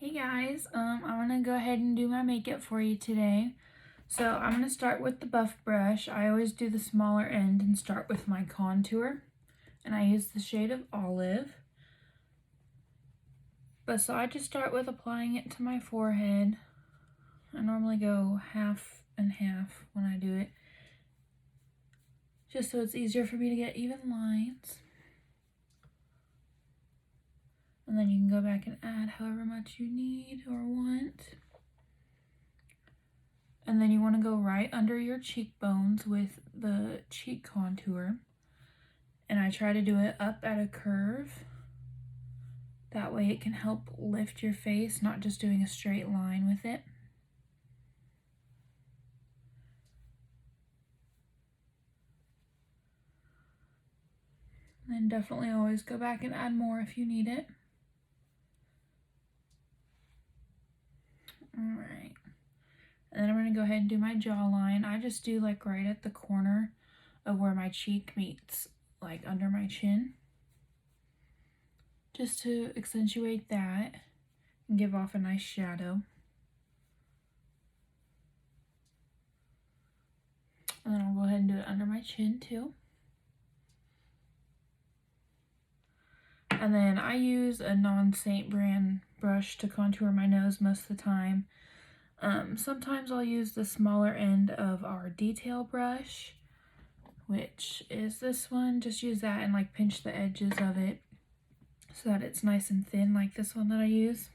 Hey guys, I'm gonna go ahead and do my makeup for you today. So I'm gonna start with the buff brush. I always do the smaller end and start with my contour. And I use the shade of Olive. So I just start with applying it to my forehead. I normally go half and half when I do it, just so it's easier for me to get even lines. And then you can go back and add however much you need or want. And then you want to go right under your cheekbones with the cheek contour. And I try to do it up at a curve. That way it can help lift your face, not just doing a straight line with it. And then definitely always go back and add more if you need it. Alright. And then I'm going to go ahead and do my jawline. I just do like right at the corner of where my cheek meets, like under my chin. Just to accentuate that and give off a nice shadow. And then I'll go ahead and do it under my chin too. And then I use a non-Seint brand brush to contour my nose most of the time. Sometimes I'll use the smaller end of our detail brush, which is this one. Just use that and like pinch the edges of it so that it's nice and thin, like this one that I use.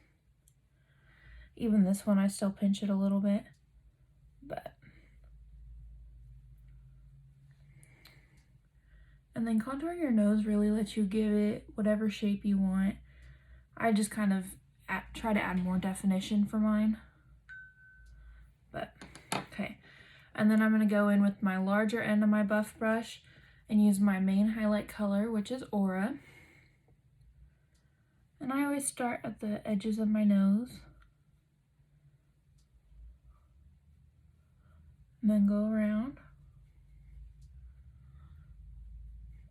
Even this one I still pinch it a little bit, but. And then contouring your nose really lets you give it whatever shape you want. I just kind of try to add more definition for mine. But, okay. And then I'm going to go in with my larger end of my buff brush and use my main highlight color, which is Aura. And I always start at the edges of my nose. And then go around.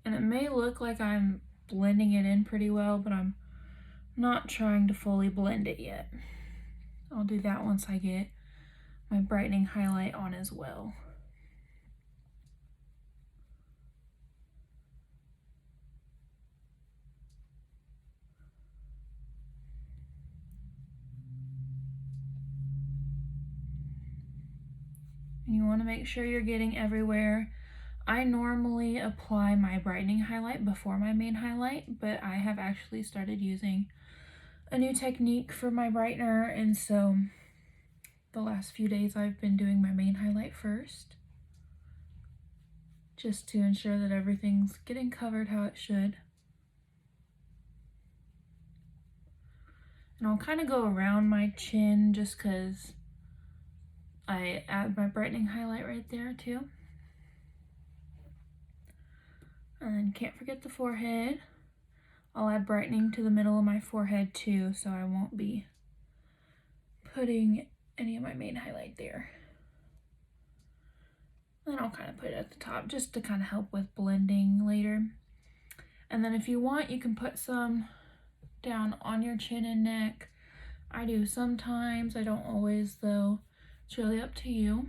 And it may look like I'm blending it in pretty well, but I'm not trying to fully blend it yet. I'll do that once I get my brightening highlight on as well. And you want to make sure you're getting everywhere. I normally apply my brightening highlight before my main highlight, but I have actually started using a new technique for my brightener, and so the last few days I've been doing my main highlight first, just to ensure that everything's getting covered how it should. And I'll kind of go around my chin just because I add my brightening highlight right there too. And then can't forget the forehead. I'll add brightening to the middle of my forehead too, so I won't be putting any of my main highlight there. Then I'll kind of put it at the top just to kind of help with blending later. And then if you want, you can put some down on your chin and neck. I do sometimes, I don't always though. It's really up to you.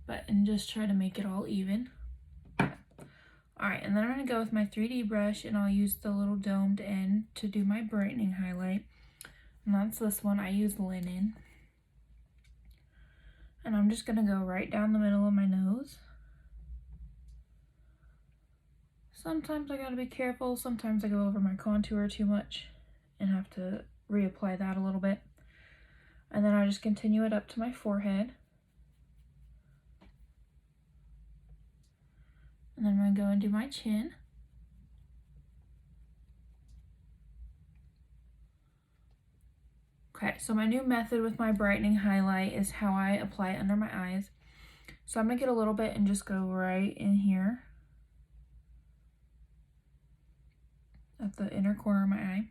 And just try to make it all even. Alright, and then I'm going to go with my 3D brush, and I'll use the little domed end to do my brightening highlight. And that's this one. I use Linen. And I'm just going to go right down the middle of my nose. Sometimes I gotta be careful. Sometimes I go over my contour too much and have to reapply that a little bit. And then I just continue it up to my forehead. And then I'm going to go and do my chin. Okay, so my new method with my brightening highlight is how I apply it under my eyes. So I'm going to get a little bit and just go right in here at the inner corner of my eye.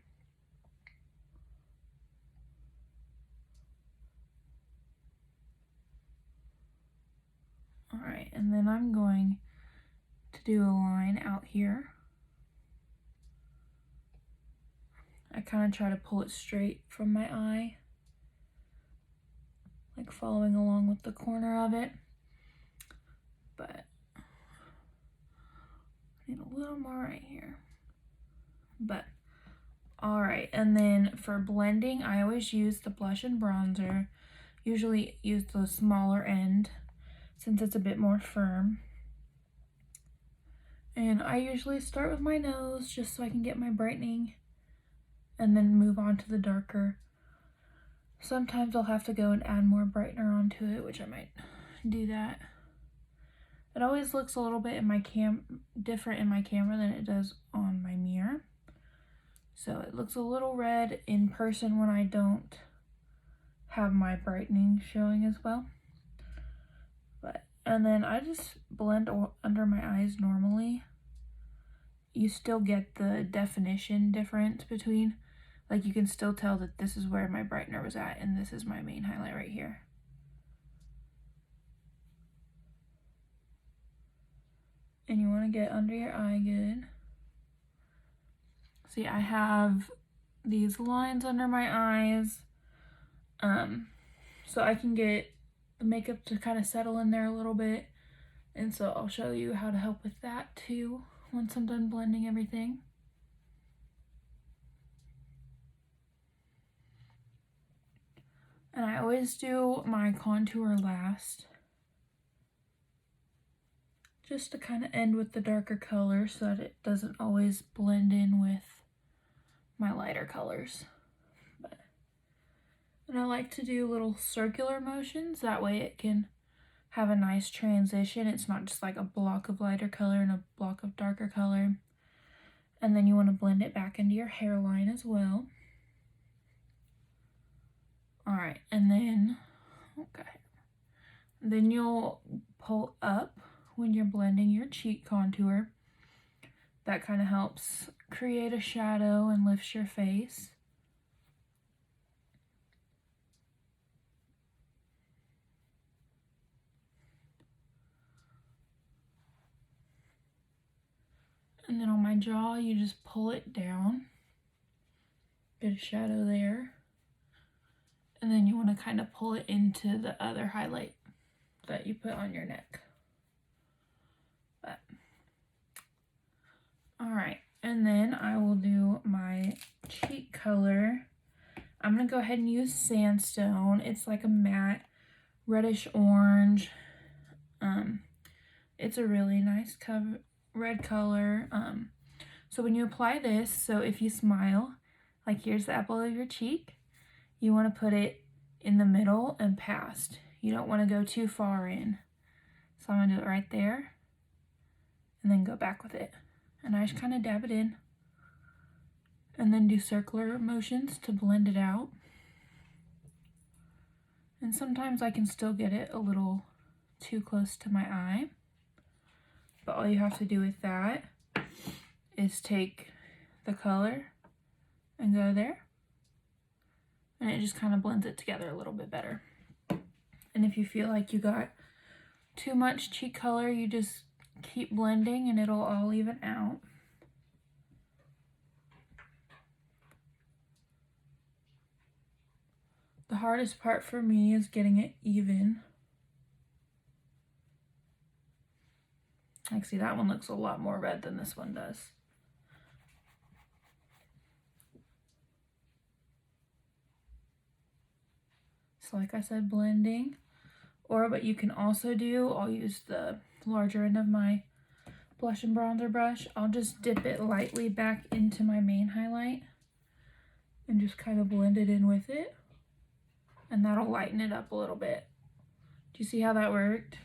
Alright, and then I'm going to do a line out here. I kind of try to pull it straight from my eye, like following along with the corner of it. But I need a little more right here. But alright, and then for blending, I always use the blush and bronzer. Usually use the smaller end since it's a bit more firm. And I usually start with my nose just so I can get my brightening and then move on to the darker. Sometimes I'll have to go and add more brightener onto it, which I might do that. It always looks a little bit in my different in my camera than it does on my mirror. So it looks a little red in person when I don't have my brightening showing as well. And then I just blend under my eyes normally. You still get the definition difference between, like you can still tell that this is where my brightener was at and this is my main highlight right here. And you want to get under your eye good. See, I have these lines under my eyes, so I can get the makeup to kind of settle in there a little bit. And so I'll show you how to help with that too once I'm done blending everything. And I always do my contour last, just to kind of end with the darker color so that it doesn't always blend in with my lighter colors. And I like to do little circular motions, that way it can have a nice transition. It's not just like a block of lighter color and a block of darker color. And then you want to blend it back into your hairline as well. Alright, and then, then you'll pull up when you're blending your cheek contour. That kind of helps create a shadow and lifts your face. And then on my jaw, you just pull it down. Get a shadow there. And then you want to kind of pull it into the other highlight that you put on your neck. Alright, and then I will do my cheek color. I'm going to go ahead and use Sandstone. It's like a matte reddish orange. It's a really nice red color. So when you apply this, so if you smile, like here's the apple of your cheek, you want to put it in the middle and past. You don't want to go too far in. So I'm going to do it right there and then go back with it. And I just kind of dab it in and then do circular motions to blend it out. And sometimes I can still get it a little too close to my eye. But all you have to do with that is take the color and go there. And it just kind of blends it together a little bit better. And if you feel like you got too much cheek color, you just keep blending and it'll all even out. The hardest part for me is getting it even. Like, see, that one looks a lot more red than this one does. So like I said, blending. Or what you can also do, I'll use the larger end of my blush and bronzer brush. I'll just dip it lightly back into my main highlight and just kind of blend it in with it. And that'll lighten it up a little bit. Do you see how that worked?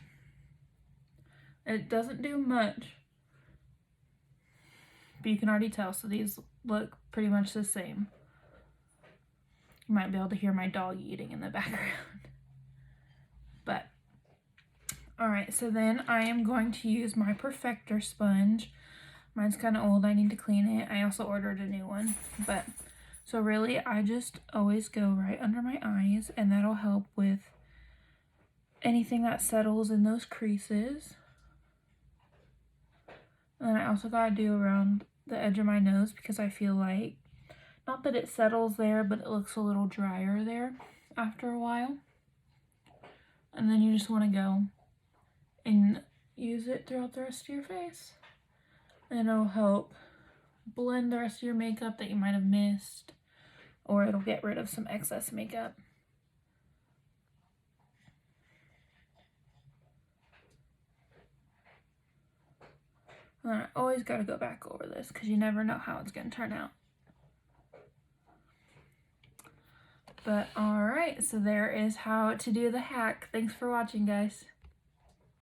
It doesn't do much, but you can already tell. So these look pretty much the same. You might be able to hear my dog eating in the background. But, alright, so then I am going to use my Perfector sponge. Mine's kind of old, I need to clean it. I also ordered a new one. But, so really, I just always go right under my eyes, and that'll help with anything that settles in those creases. And then I also gotta do around the edge of my nose because I feel like Not that it settles there, but it looks a little drier there after a while. And then you just want to go and use it throughout the rest of your face. And it'll help blend the rest of your makeup that you might have missed, or it'll get rid of some excess makeup. And then I always got to go back over this because you never know how it's going to turn out. But alright, so there is how to do the hack. Thanks for watching, guys.